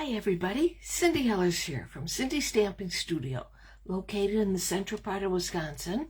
Hi everybody, Cindy Hellers here from Cindy Stamping Studio, located in the central part of Wisconsin.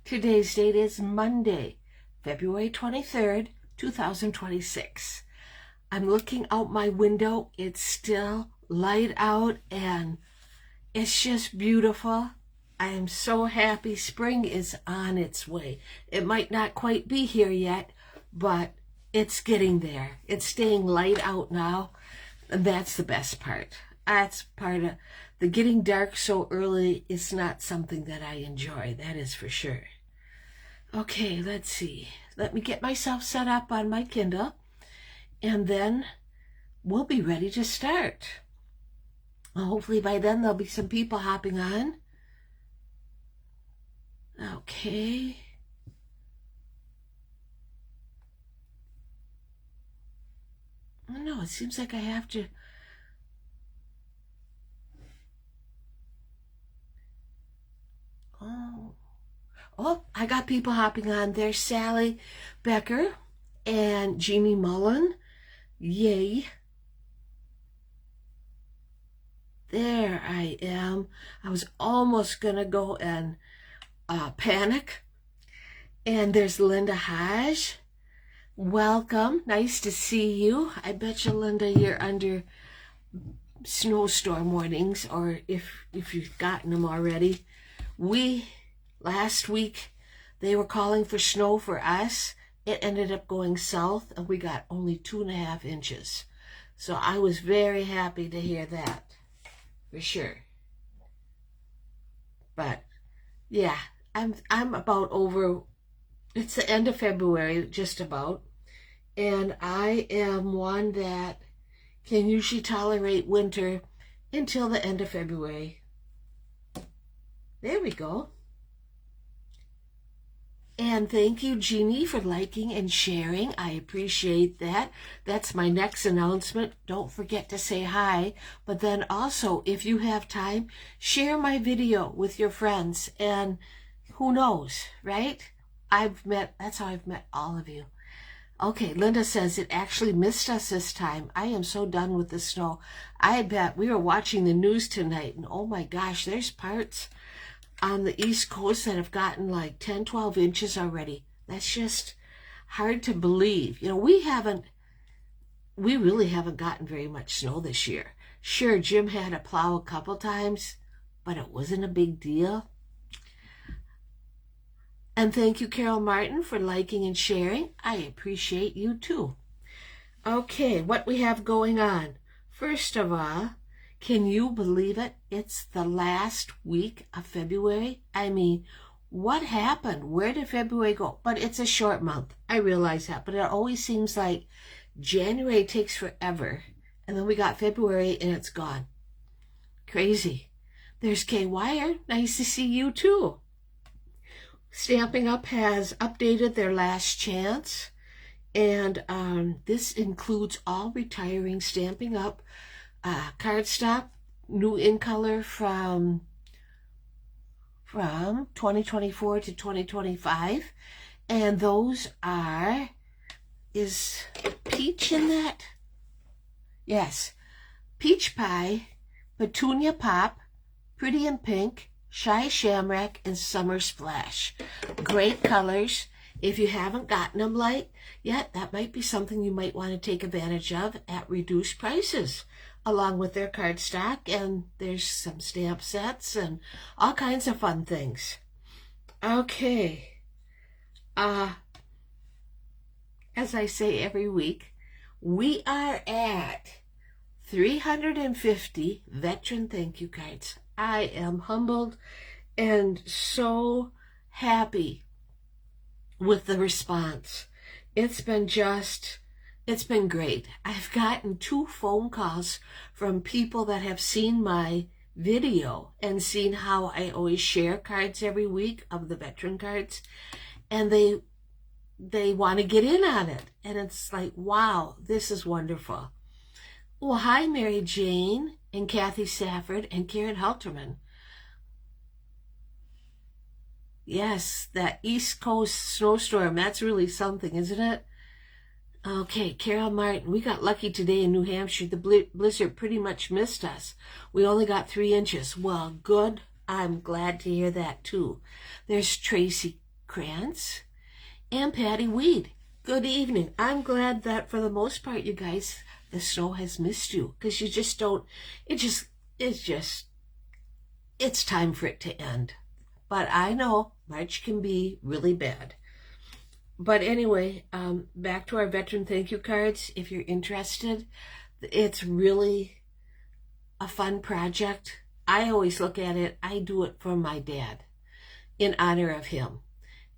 Today's date is Monday, February 23rd, 2026. I'm looking out my window. It's still light out and it's just beautiful. I am so happy spring is on its way. It might not quite be here yet, but it's getting there. It's staying light out now. And that's the best part. That's part of the getting dark so early is not something that I enjoy. That is for sure. Okay, let's see. Let me get myself set up on my Kindle, and then we'll be ready to start. Hopefully by then there'll be some people hopping on. Okay. Oh no, it seems like I have to. Oh, I got people hopping on. There's Sally Becker and Jeannie Mullen. Yay. There I am. I was almost gonna go and panic. And there's Linda Hodge. Welcome. Nice to see you. I bet you, Linda, you're under snowstorm warnings, or if you've gotten them already. Last week, they were calling for snow for us. It ended up going south, and we got only 2.5 inches. So I was very happy to hear that, for sure. But yeah, I'm about over. It's the end of February, just about. And I am one that can usually tolerate winter until the end of February. There we go. And thank you, Jeannie, for liking and sharing. I appreciate that. That's my next announcement. Don't forget to say hi. But then also, if you have time, share my video with your friends. And who knows, right? That's how I've met all of you. Okay, Linda says it actually missed us this time. I am so done with the snow. I bet we were watching the news tonight, and oh my gosh, there's parts on the East Coast that have gotten like 10, 12 inches already. That's just hard to believe. You know, we really haven't gotten very much snow this year. Sure, Jim had to plow a couple times, but it wasn't a big deal. And thank you, Carol Martin, for liking and sharing. I appreciate you too. Okay, what we have going on. First of all, can you believe it? It's the last week of February. I mean, what happened? Where did February go? But it's a short month. I realize that. But it always seems like January takes forever. And then we got February and it's gone. Crazy. There's Kay Wire. Nice to see you too. Stamping Up has updated their last chance, and this includes all retiring Stamping Up cardstock, new in color from 2024 to 2025, and those is Peach in that? Yes, Peach Pie, Petunia Pop, Pretty in Pink, Shy Shamrock, and Summer Splash. Great colors. If you haven't gotten them yet, that might be something you might want to take advantage of at reduced prices, along with their cardstock, and there's some stamp sets and all kinds of fun things. Okay. As I say every week, we are at 350 veteran thank you cards. I am humbled and so happy with the response. It's been great. I've gotten 2 phone calls from people that have seen my video and seen how I always share cards every week of the veteran cards, and they want to get in on it. And it's like, wow, this is wonderful. Well, hi, Mary Jane and Kathy Safford and Karen Halterman. Yes, that East Coast snowstorm, that's really something, isn't it? Okay, Carol Martin, we got lucky today in New Hampshire. The blizzard pretty much missed us. We only got 3 inches. Well, good. I'm glad to hear that, too. There's Tracy Krantz and Patty Weed. Good evening. I'm glad that for the most part, you guys, the snow has missed you, because you just don't, it's time for it to end. But I know March can be really bad. But anyway, back to our veteran thank you cards. If you're interested, it's really a fun project. I always look at it, I do it for my dad in honor of him.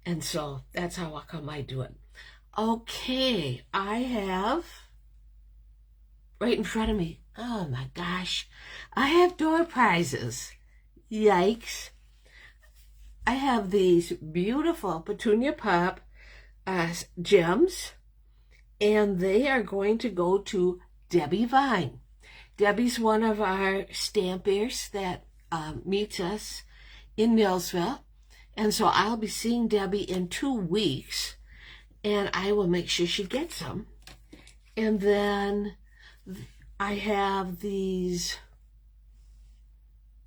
And so that's how come I do it. Okay, I have right in front of me, oh my gosh, I have door prizes. Yikes. I have these beautiful Petunia Pop gems, and they are going to go to Debbie Vine. Debbie's one of our stampers that meets us in Millsville, and so I'll be seeing Debbie in 2 weeks, and I will make sure she gets them. And then I have these,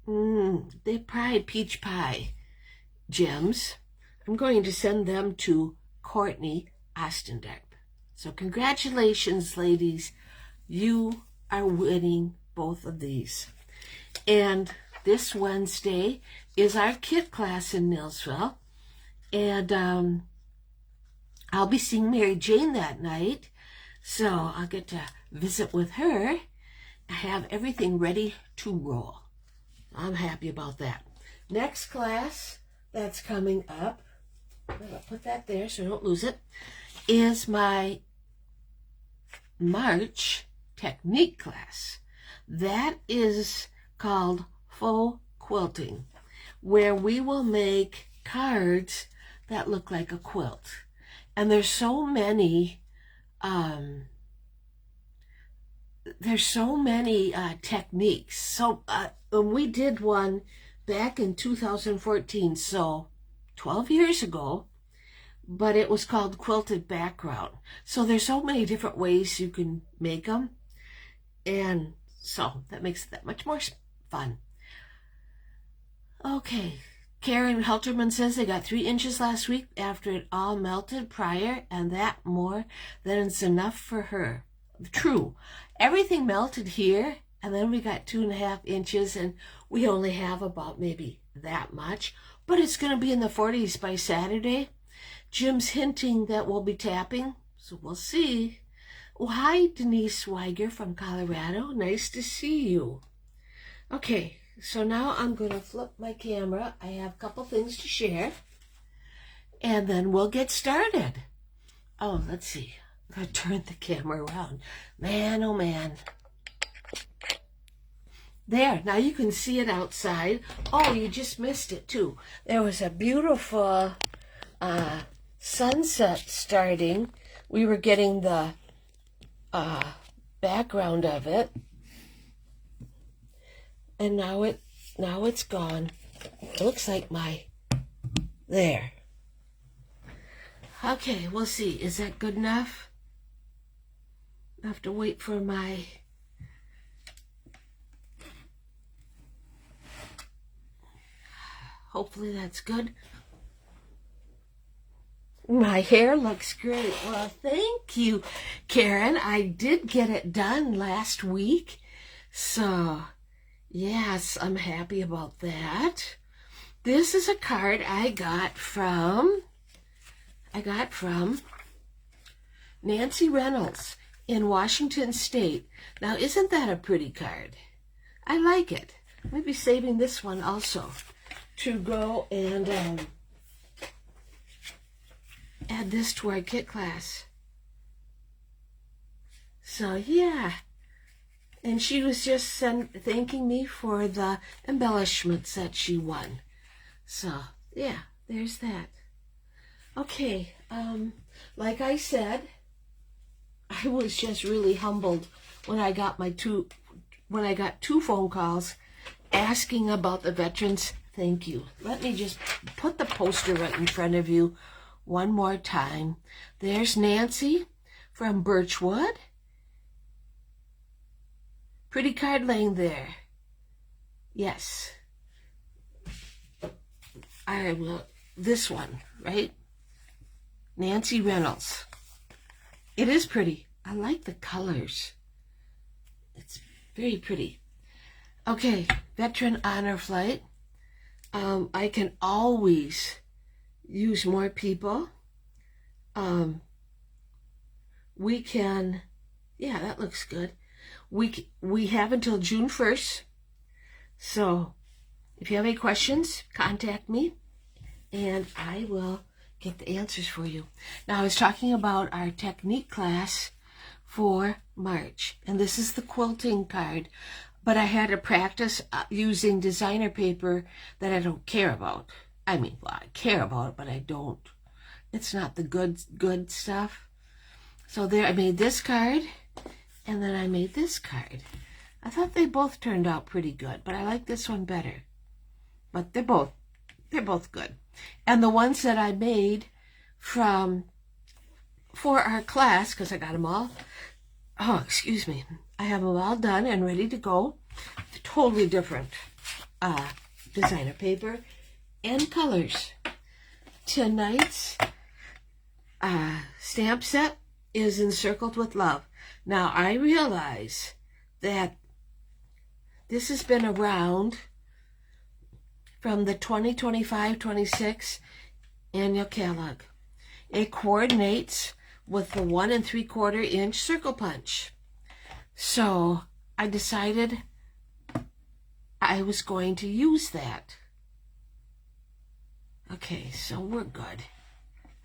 they're probably peach pie gems. I'm going to send them to Courtney Ostendorp. So congratulations, ladies. You are winning both of these. And this Wednesday is our kit class in Millsville. And I'll be seeing Mary Jane that night. So I'll get to visit with her. I have everything ready to roll. I'm happy about that. Next class that's coming up, I'm going to put that there so I don't lose it, is my March technique class. That is called faux quilting, where we will make cards that look like a quilt. And there's so many techniques. So we did one back in 2014, so 12 years ago, but it was called quilted background. So there's so many different ways you can make them, and so that makes it that much more fun. Okay, Karen Helterman says they got 3 inches last week after it all melted prior, and that more than is enough for her. True. Everything melted here, and then we got 2.5 inches, and we only have about maybe that much. But it's going to be in the 40s by Saturday. Jim's hinting that we'll be tapping, so we'll see. Oh, hi, Denise Weiger from Colorado. Nice to see you. Okay, so now I'm going to flip my camera. I have a couple things to share, and then we'll get started. Oh, let's see. I'm going to turn the camera around. Man, oh man. There, now you can see it outside. Oh, you just missed it too. There was a beautiful sunset starting. We were getting the background of it. And now it's gone. It looks like there. Okay, we'll see. Is that good enough? I have to wait for my... Hopefully that's good. My hair looks great. Well, thank you, Karen. I did get it done last week. So, yes, I'm happy about that. This is a card I got from Nancy Reynolds in Washington State. Now, isn't that a pretty card? I like it. Maybe saving this one also to go and add this to our kit class. So yeah, and she was just thanking me for the embellishments that she won. So yeah, there's that. Okay, like I said, I was just really humbled when I got two phone calls asking about the veterans. Thank you. Let me just put the poster right in front of you one more time. There's Nancy from Birchwood. Pretty card laying there. Yes. I will, this one, right? Nancy Reynolds. It is pretty. I like the colors. It's very pretty. Okay, Veteran Honor Flight. I can always use more people. We can, yeah, that looks good. We have until June 1st. So if you have any questions, contact me and I will get the answers for you. Now, I was talking about our technique class for March, and this is the quilting card, but I had to practice using designer paper that I don't care about. I mean, well, I care about it, but I don't. It's not the good stuff. So there, I made this card, and then I made this card. I thought they both turned out pretty good, but I like this one better. But they're both good. And the ones that I made for our class, because I got them all, oh, excuse me, I have them all done and ready to go. Totally different designer paper and colors. Tonight's stamp set is Encircled with Love. Now, I realize that this has been around from the 2025-26 annual catalog. It coordinates with the 1 3/4 inch circle punch. So I decided I was going to use that. Okay, so we're good.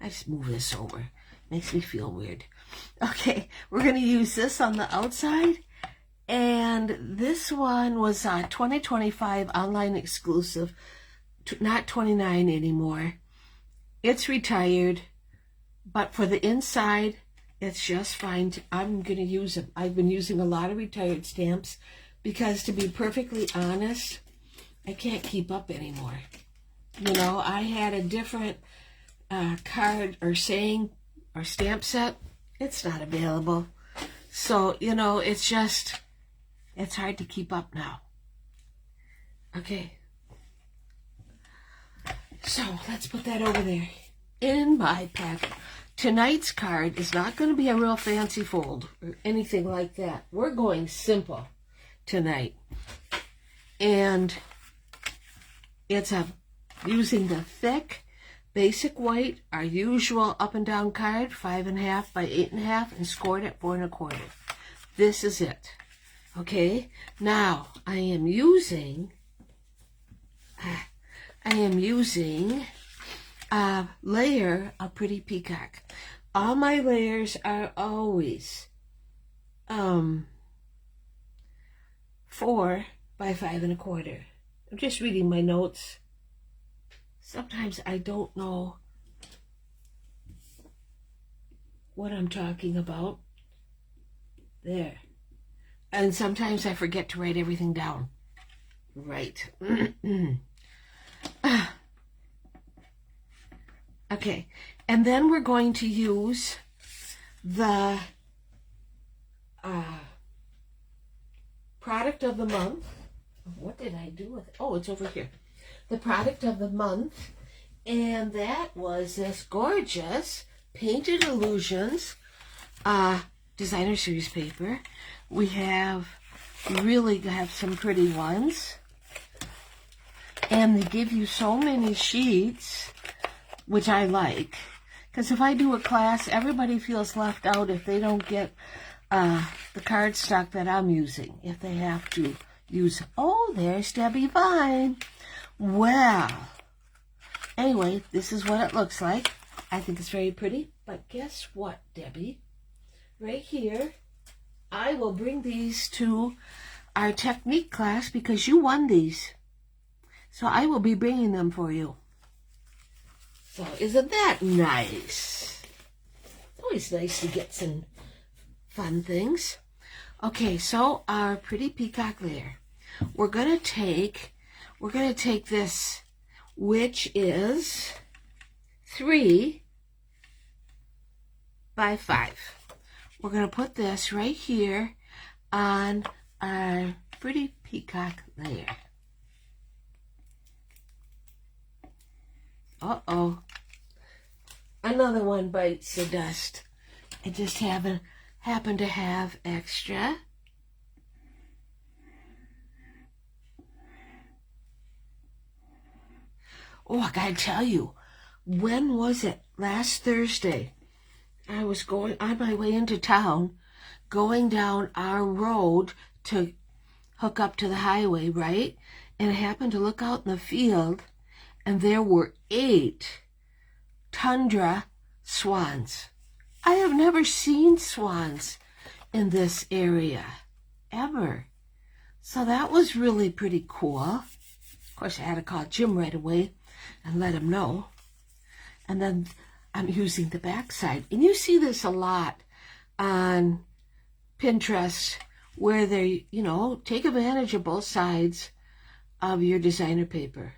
I just move this over. Makes me feel weird. Okay, we're going to use this on the outside. And this one was a 2025 online exclusive, not 29 anymore. It's retired, but for the inside, it's just fine. I'm going to use them. I've been using a lot of retired stamps because, to be perfectly honest, I can't keep up anymore. You know, I had a different card or saying or stamp set. It's not available. So, you know, it's just, it's hard to keep up now. Okay. So let's put that over there in my pack. Tonight's card is not going to be a real fancy fold or anything like that. We're going simple tonight. And it's using the thick basic white, our usual up and down card, 5.5 by 8.5, and scored at 4 1/4. This is it. Okay, now I am using a layer of Pretty Peacock. All my layers are always 4 by 5 1/4. I'm just reading my notes. Sometimes I don't know what I'm talking about. There. And sometimes I forget to write everything down. Right. Okay. And then we're going to use the product of the month. What did I do with it? Oh, it's over here. The product of the month. And that was this gorgeous Painted Illusions designer series paper. We really have some pretty ones. And they give you so many sheets, which I like. Because if I do a class, everybody feels left out if they don't get the cardstock that I'm using. If they have to use, oh, there's Debbie Vine. Well, anyway, this is what it looks like. I think it's very pretty. But guess what, Debbie? Right here, I will bring these to our technique class because you won these. So I will be bringing them for you. So isn't that nice? It's always nice to get some fun things. Okay, so our Pretty Peacock layer. We're gonna take this, which is 3 by 5. we're going to put this right here on our pretty peacock layer. Uh-oh. Another one bites the dust. I just happen to have extra. Oh, I gotta tell you, when was it? Last Thursday, I was going on my way into town, going down our road to hook up to the highway, right? And I happened to look out in the field, and there were 8 tundra swans. I have never seen swans in this area, ever. So that was really pretty cool. Of course, I had to call Jim right away and let him know. And then I'm using the backside. And you see this a lot on Pinterest, where they, take advantage of both sides of your designer paper,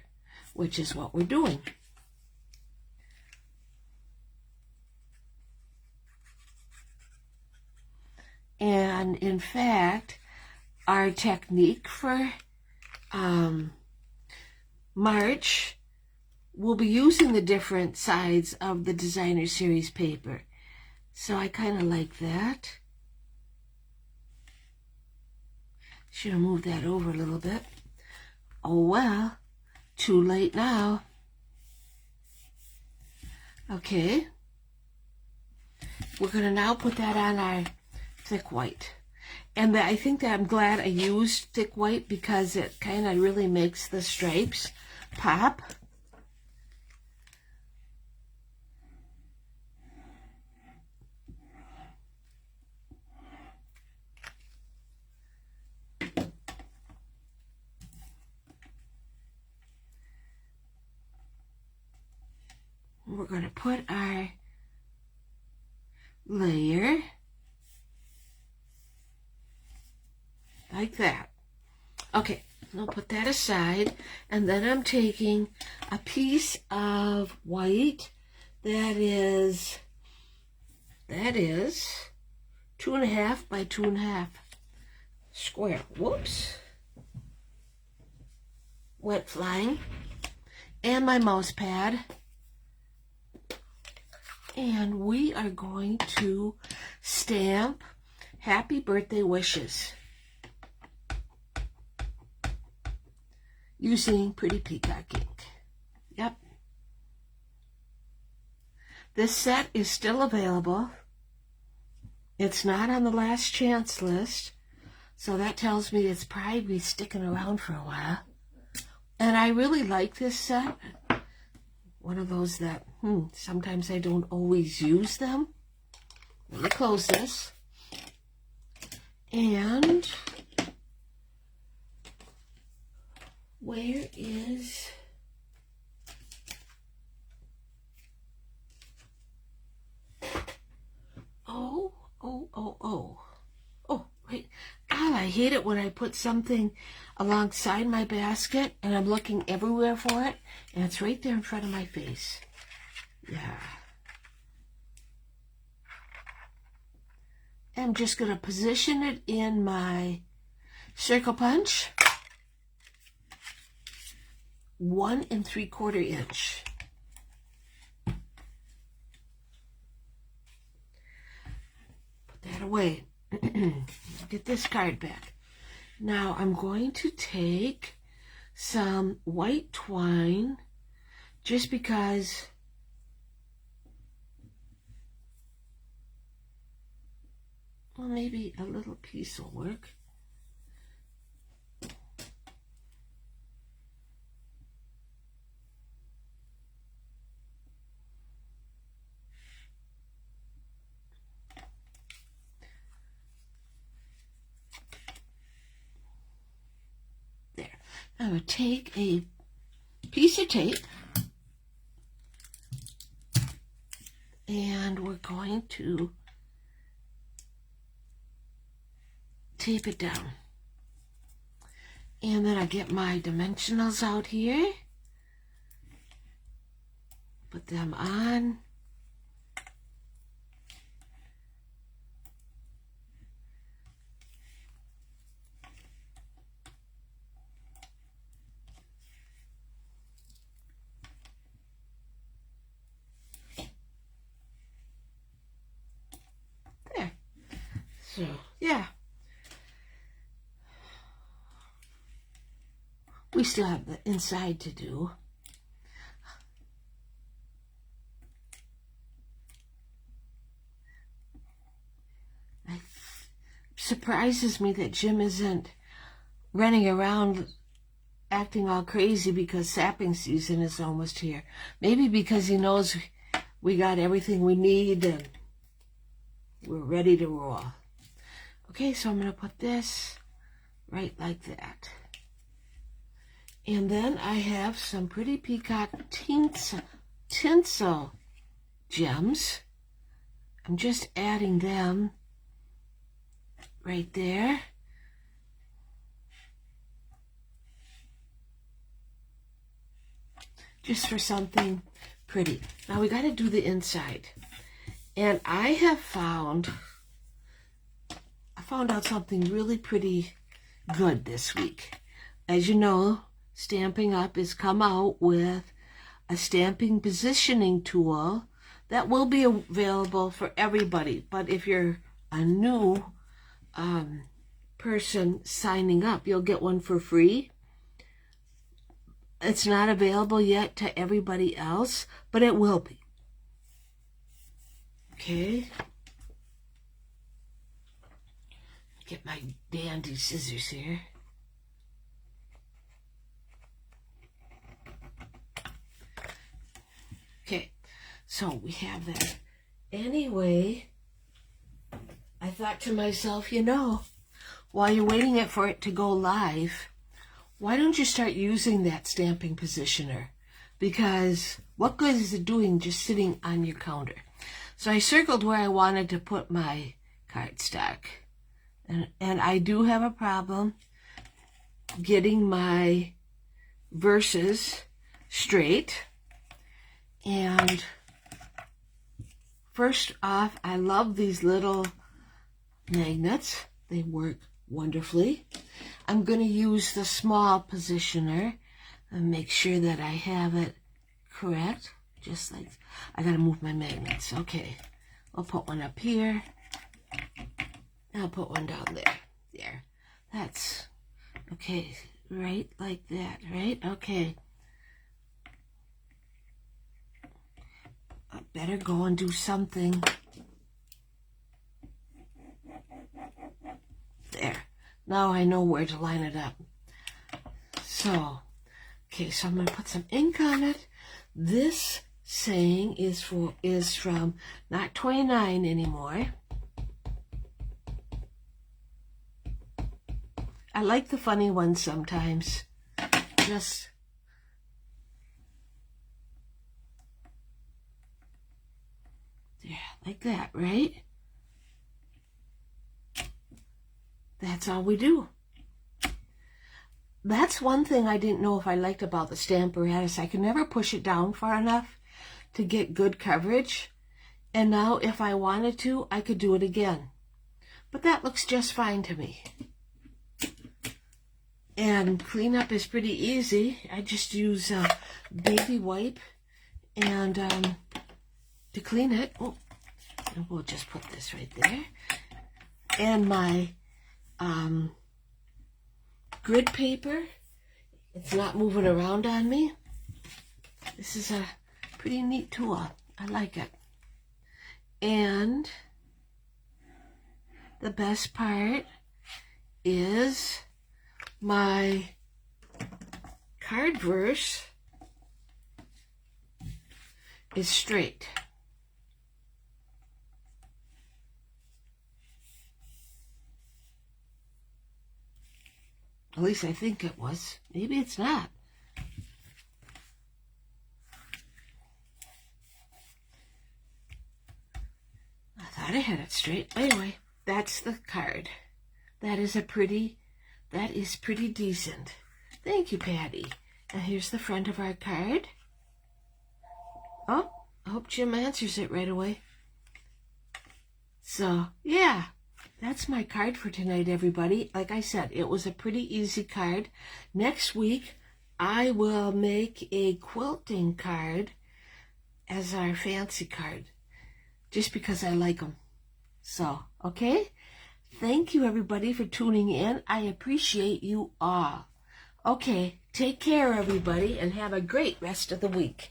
which is what we're doing. And in fact, our technique for March, we'll be using the different sides of the designer series paper. So I kind of like that. Should have moved that over a little bit. Oh well, too late now. Okay. We're going to now put that on our thick white. And I think that I'm glad I used thick white because it kind of really makes the stripes pop. We're going to put our layer like that. Okay, I'll put that aside, and then I'm taking a piece of white that is 2.5 by 2.5 square. Whoops. Went flying. And my mouse pad. And we are going to stamp happy birthday wishes using Pretty Peacock ink. Yep. This set is still available. It's not on the last chance list, so that tells me it's probably sticking around for a while. And I really like this set. One of those that, sometimes I don't always use them. Let me close this. And where is... Oh, wait. I hate it when I put something alongside my basket and I'm looking everywhere for it and it's right there in front of my face. Yeah. I'm just going to position it in my circle punch. 1 3/4 inch. Put that away. Get this card back. Now I'm going to take some white twine, just because maybe a little piece will work. I'm going to take a piece of tape and we're going to tape it down. And then I get my dimensionals out here, put them on, So, yeah. We still have the inside to do. It surprises me that Jim isn't running around acting all crazy because sapping season is almost here. Maybe because he knows we got everything we need and we're ready to roll. Okay, so I'm going to put this right like that. And then I have some pretty peacock tinsel gems. I'm just adding them right there. Just for something pretty. Now we got to do the inside. And I found out something really pretty good this week. As you know, Stampin' Up! Has come out with a stamping positioning tool that will be available for everybody. But if you're a new person signing up, you'll get one for free. It's not available yet to everybody else, but it will be. Okay. Get my dandy scissors here. Okay, so we have that. Anyway, I thought to myself, you know, while you're waiting for it to go live, why don't you start using that stamping positioner? Because what good is it doing just sitting on your counter? So I circled where I wanted to put my cardstock. And I do have a problem getting my verses straight. And first off, I love these little magnets. They work wonderfully. I'm going to use the small positioner and make sure that I have it correct. Just like, I got to move my magnets. Okay, I'll put one up here. I'll put one down there. There. That's, okay, right like that, right? Okay. I better go and do something. There. Now I know where to line it up. So, okay, so I'm going to put some ink on it. This saying is from not 29 anymore. I like the funny ones sometimes. Just there, like that, right? That's all we do. That's one thing I didn't know if I liked about the Stamparatus. I could never push it down far enough to get good coverage. And now if I wanted to, I could do it again. But that looks just fine to me. And cleanup is pretty easy. I just use a baby wipe and to clean it. Oh, and we'll just put this right there. And my grid paper. It's not moving around on me. This is a pretty neat tool. I like it. And the best part is my card verse is straight. At least I think it was. Maybe it's not. I thought I had it straight. Anyway, that's the card. That is pretty decent. Thank you, Patty. And here's the front of our card. Oh, I hope Jim answers it right away. So, yeah. That's my card for tonight, everybody. Like I said, it was a pretty easy card. Next week, I will make a quilting card as our fancy card, just because I like them. So, okay? Thank you, everybody, for tuning in. I appreciate you all. Okay, take care, everybody, and have a great rest of the week.